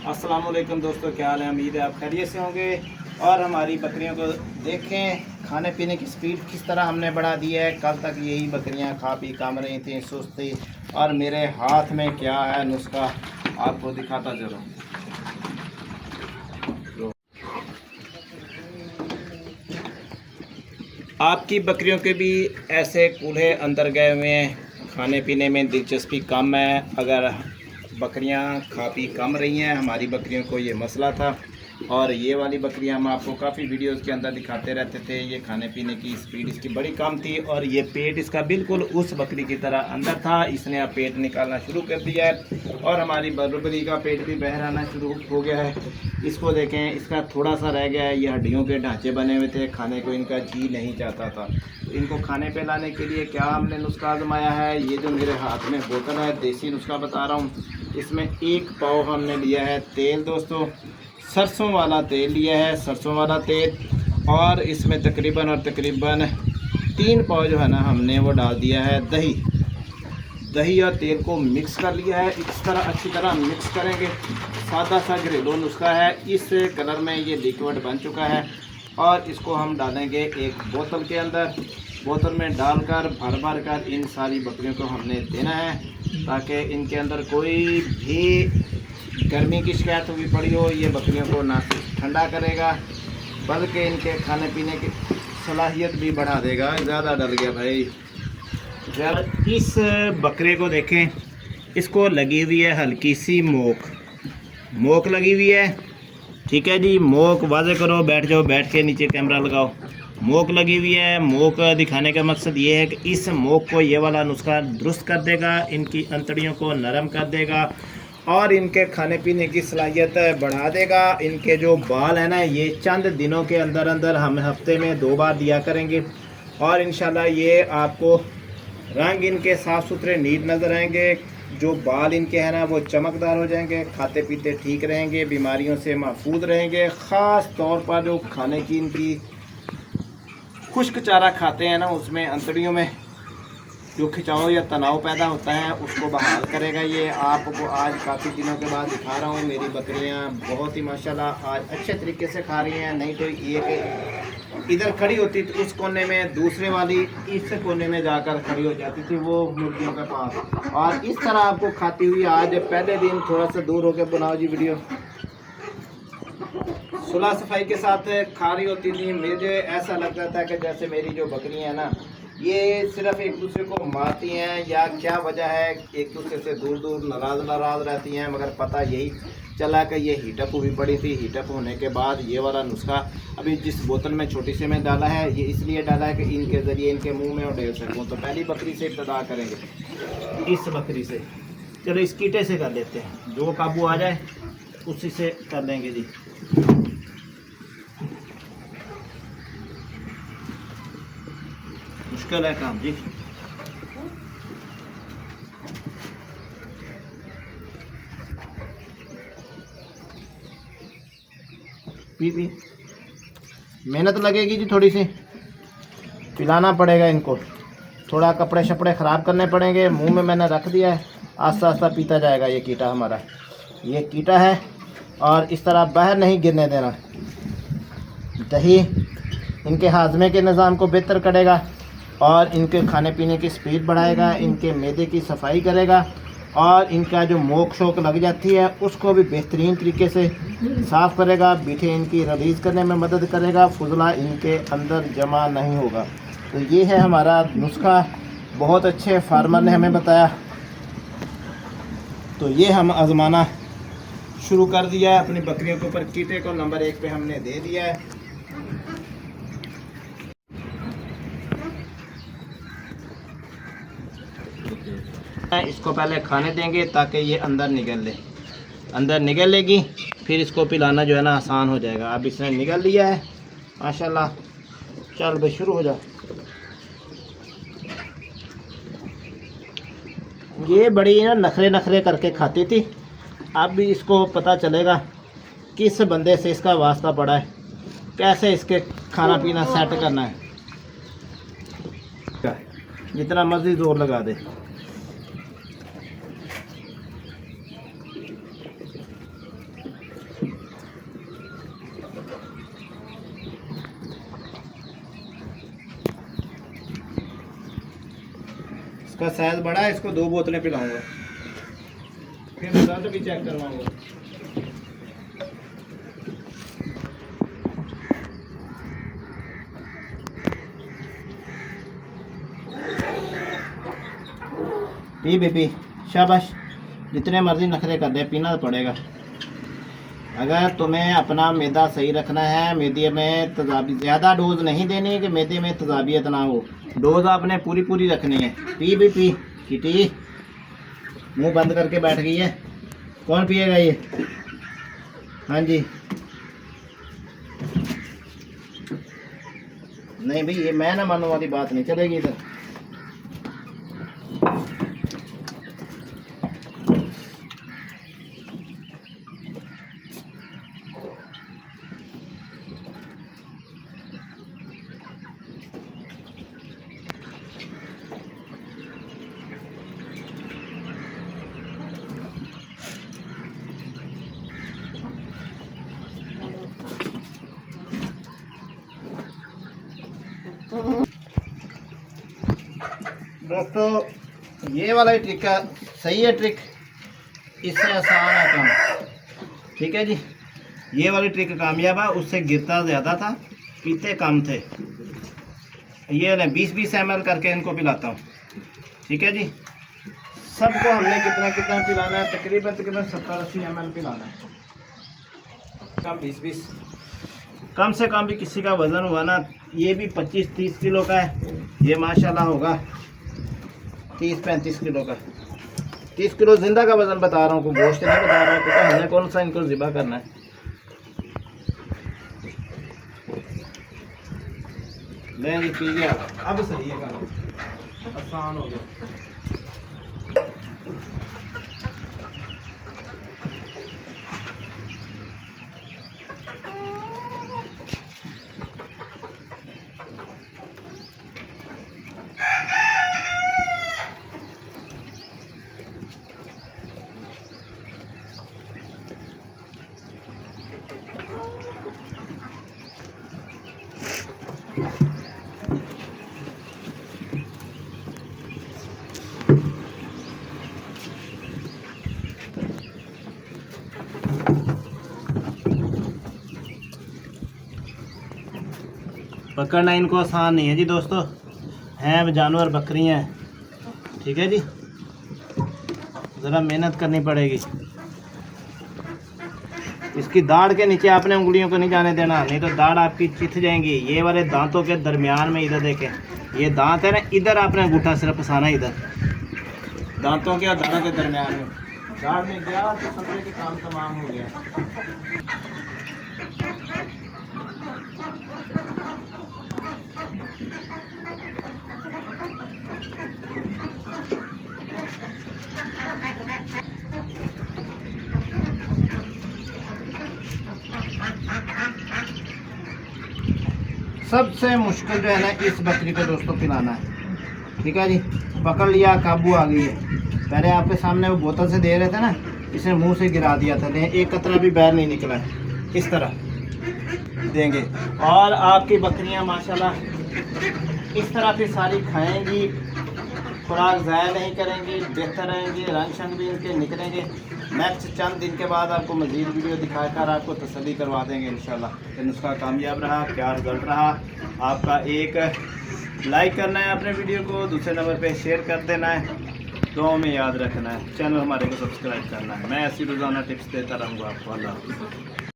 अस्सलाम वालेकुम दोस्तों, क्या हाल है। उम्मीद है आप खैरियत से होंगे। और हमारी बकरियों को देखें, खाने पीने की स्पीड किस तरह हमने बढ़ा दी है। कल तक यही बकरियां खा पी काम रही थी, सुस्त थी। और मेरे हाथ में क्या है नुस्खा, आपको दिखाता चलो। आपकी बकरियों के भी ऐसे कूल्हे अंदर गए हुए हैं, खाने पीने में दिलचस्पी कम है। अगर बकरियां खा पी कम रही हैं, हमारी बकरियों को ये मसला था। और ये वाली बकरियां हम आपको काफ़ी वीडियोस के अंदर दिखाते रहते थे। ये खाने पीने की स्पीड इसकी बड़ी कम थी और ये पेट इसका बिल्कुल उस बकरी की तरह अंदर था। इसने अब पेट निकालना शुरू कर दिया है और हमारी बकरी का पेट भी बाहर आना शुरू हो गया है। इसको देखें, इसका थोड़ा सा रह गया है। ये हड्डियों के ढांचे बने हुए थे, खाने को इनका जी नहीं चाहता था। तो इनको खाने पे लाने के लिए क्या हमने नुस्खा आजमाया है। ये जो मेरे हाथ में बोतल है, देसी नुस्खा बता रहा हूँ। इसमें 1 पाव हमने लिया है तेल दोस्तों, सरसों वाला तेल लिया है, सरसों वाला तेल। और इसमें तकरीबन 3 पाव जो है ना, हमने वो डाल दिया है दही और तेल को मिक्स कर लिया है। इस तरह अच्छी तरह मिक्स करेंगे। सादा सा घरेलू नुस्खा है। इस कलर में ये लिक्विड बन चुका है और इसको हम डालेंगे एक बोतल के अंदर। बोतल में डालकर भर कर इन सारी बकरियों को हमने देना है, ताकि इनके अंदर कोई भी गर्मी की शिकायत हुई पड़ी हो, ये बकरियों को ना ठंडा करेगा बल्कि इनके खाने पीने की सलाहियत भी बढ़ा देगा। ज़्यादा डल गया भाई। जब इस बकरे को देखें, इसको लगी हुई है हल्की सी मोक लगी हुई है। ठीक है जी, मोक वाजे करो, बैठ जाओ, बैठ के नीचे कैमरा लगाओ। मोक लगी हुई है। मोक दिखाने का मकसद ये है कि इस मोक को ये वाला नुस्खा दुरुस्त कर देगा, इनकी अंतड़ियों को नरम कर देगा और इनके खाने पीने की सलाहियत बढ़ा देगा। इनके जो बाल है ना, ये चंद दिनों के अंदर अंदर हम हफ्ते में 2 बार दिया करेंगे और इंशाल्लाह ये आपको रंग इनके साफ़ सुथरे नीट नज़र आएंगे। जो बाल इनके हैं ना, वो चमकदार हो जाएंगे, खाते पीते ठीक रहेंगे, बीमारियों से महफूज रहेंगे। ख़ास तौर पर जो खाने की इनकी खुश्क चारा खाते हैं ना, उसमें अंतड़ियों में जो खिंचाव या तनाव पैदा होता है उसको बहाल करेगा। ये आपको आज काफ़ी दिनों के बाद दिखा रहा हूँ। मेरी बकरियाँ बहुत ही माशाल्लाह आज अच्छे तरीके से खा रही हैं। नहीं तो एक इधर खड़ी होती तो उस कोने में, दूसरे वाली इस कोने में जाकर खड़ी हो जाती थी वो मुर्गियों के पास। और इस तरह आपको खाती हुई आज पहले दिन थोड़ा सा दूर होकर बनाओ जी वीडियो। सुलह सफाई के साथ खा रही होती थी। मुझे ऐसा लगता था कि जैसे मेरी जो बकरियाँ हैं ना, ये सिर्फ एक दूसरे को मारती हैं या क्या वजह है, एक दूसरे से दूर नाराज़ रहती हैं। मगर पता यही चला कि ये हीटअप हुई पड़ी थी। हीटअप होने के बाद ये वाला नुस्खा अभी जिस बोतल में छोटी से में डाला है, ये इसलिए डाला है कि इनके ज़रिए इनके मुंह में और डेल सकूँ। तो पहली बकरी से इब्तदा करेंगे, इस बकरी से। चलो इस कीटे से कर लेते हैं, जो काबू आ जाए उसी से कर लेंगे जी। मुश्किल है काम जी। पी मेहनत लगेगी जी, थोड़ी सी पिलाना पड़ेगा इनको। थोड़ा कपड़े शपड़े ख़राब करने पड़ेंगे। मुंह में मैंने रख दिया है, आस्ता आस्ता पीता जाएगा। ये कीटा हमारा, ये कीटा है और इस तरह बाहर नहीं गिरने देना। दही इनके हाजमे के निज़ाम को बेहतर करेगा और इनके खाने पीने की स्पीड बढ़ाएगा, इनके मैदे की सफाई करेगा और इनका जो मोक शोक लग जाती है उसको भी बेहतरीन तरीके से साफ़ करेगा। बीठे इनकी रिलीज़ करने में मदद करेगा, फुजला इनके अंदर जमा नहीं होगा। तो ये है हमारा नुस्खा, बहुत अच्छे फार्मर ने हमें बताया। तो ये हम आजमाना शुरू कर दिया है अपनी बकरियों के ऊपर। कीटे को नंबर 1 पे हमने दे दिया है। इसको पहले खाने देंगे ताकि ये अंदर निगल लेगी, फिर इसको पिलाना जो है ना आसान हो जाएगा। अब इसने निगल लिया है माशाल्लाह। चल भाई शुरू हो जा। ये बड़ी ना नखरे करके खाती थी। अब भी इसको पता चलेगा किस बंदे से इसका वास्ता पड़ा है, कैसे इसके खाना पीना सेट करना है। जितना मर्जी जोर लगा दे, इसका साइज बड़ा है, इसको 2 बोतलें पिलाऊंगा, फिर रिजल्ट भी चेक करवाऊंगा। पी बेबी, शाबाश, जितने मर्जी नखरे कर दे, पीना तो पड़ेगा। अगर तुम्हें अपना मैदा सही रखना है, मैदे में तेजाबी ज़्यादा डोज नहीं देनी है कि मैदे में तेजाबियत ना हो, डोज आपने पूरी पूरी रखनी है। पी भी पी, किटी मुंह बंद करके बैठ गई है। कौन पिएगा ये? हाँ जी, नहीं भाई, ये मैं ना मानने वाली बात नहीं चलेगी इधर। दोस्तों ये वाला ही ट्रिक है, सही है ट्रिक, इससे आसान है काम। ठीक है जी, ये वाली ट्रिक कामयाब है। उससे गिरता ज़्यादा था, पीते कम थे। ये ना 20-20 ml करके इनको पिलाता हूँ। ठीक है जी, सबको हमने कितना कितना पिलाना है, तकरीबन 70-80 ml पिलाना है। कम 20-20, कम से कम भी किसी का वज़न हुआ ना, ये भी 25-30 किलो का है, ये माशाल्लाह होगा 30-35 किलो का। 30 किलो जिंदा का वज़न बता रहा हूँ, कोई गोश्त नहीं बता रहा है, क्योंकि हमने कौन सा इनको ज़िबा करना है। ले जी, पी गया, अब सही है काम, आसान हो गया। पकड़ना इनको आसान नहीं है जी दोस्तों, हैं जानवर, बकरियां हैं। ठीक है जी, ज़रा मेहनत करनी पड़ेगी। इसकी दाढ़ के नीचे आपने उंगलियों को नहीं जाने देना, नहीं तो दाढ़ आपकी चिथ जाएंगी। ये वाले दांतों के दरमियान में, इधर देखें, ये दांत है ना, इधर आपने अंगूठा सिर्फ फंसाना, इधर दांतों के और दाढ़ों के दरमियान में। दाढ़ में गया तो समझे कि काम तमाम हो गया। सबसे मुश्किल जो है ना, इस बकरी को दोस्तों पिलाना है। ठीक है जी, पकड़ लिया, काबू आ गई है। पहले आपके सामने वो बोतल से दे रहे थे ना, इसने मुंह से गिरा दिया था, लेकिन एक कतरा भी बाहर नहीं निकला है। इस तरह देंगे और आपकी बकरियां माशाल्लाह इस तरह फिर सारी खाएंगी, खुराक ज़ाया नहीं करेंगी, बेहतर रहेंगी, रंग शंग भी इनके निकलेंगे। नेक्स्ट चंद दिन के बाद आपको मज़ीद वीडियो दिखाकर आपको तसल्ली करवा देंगे इंशाल्लाह कि नुस्खा कामयाब रहा, क्या रिजल्ट रहा। आपका एक लाइक करना है अपने वीडियो को, दूसरे नंबर पे शेयर कर देना है, दुआओं में याद रखना है, चैनल हमारे को सब्सक्राइब करना है। मैं ऐसी रोज़ाना टिप्स देता रहूँगा आपको। अल्लाह हाफ़िज़।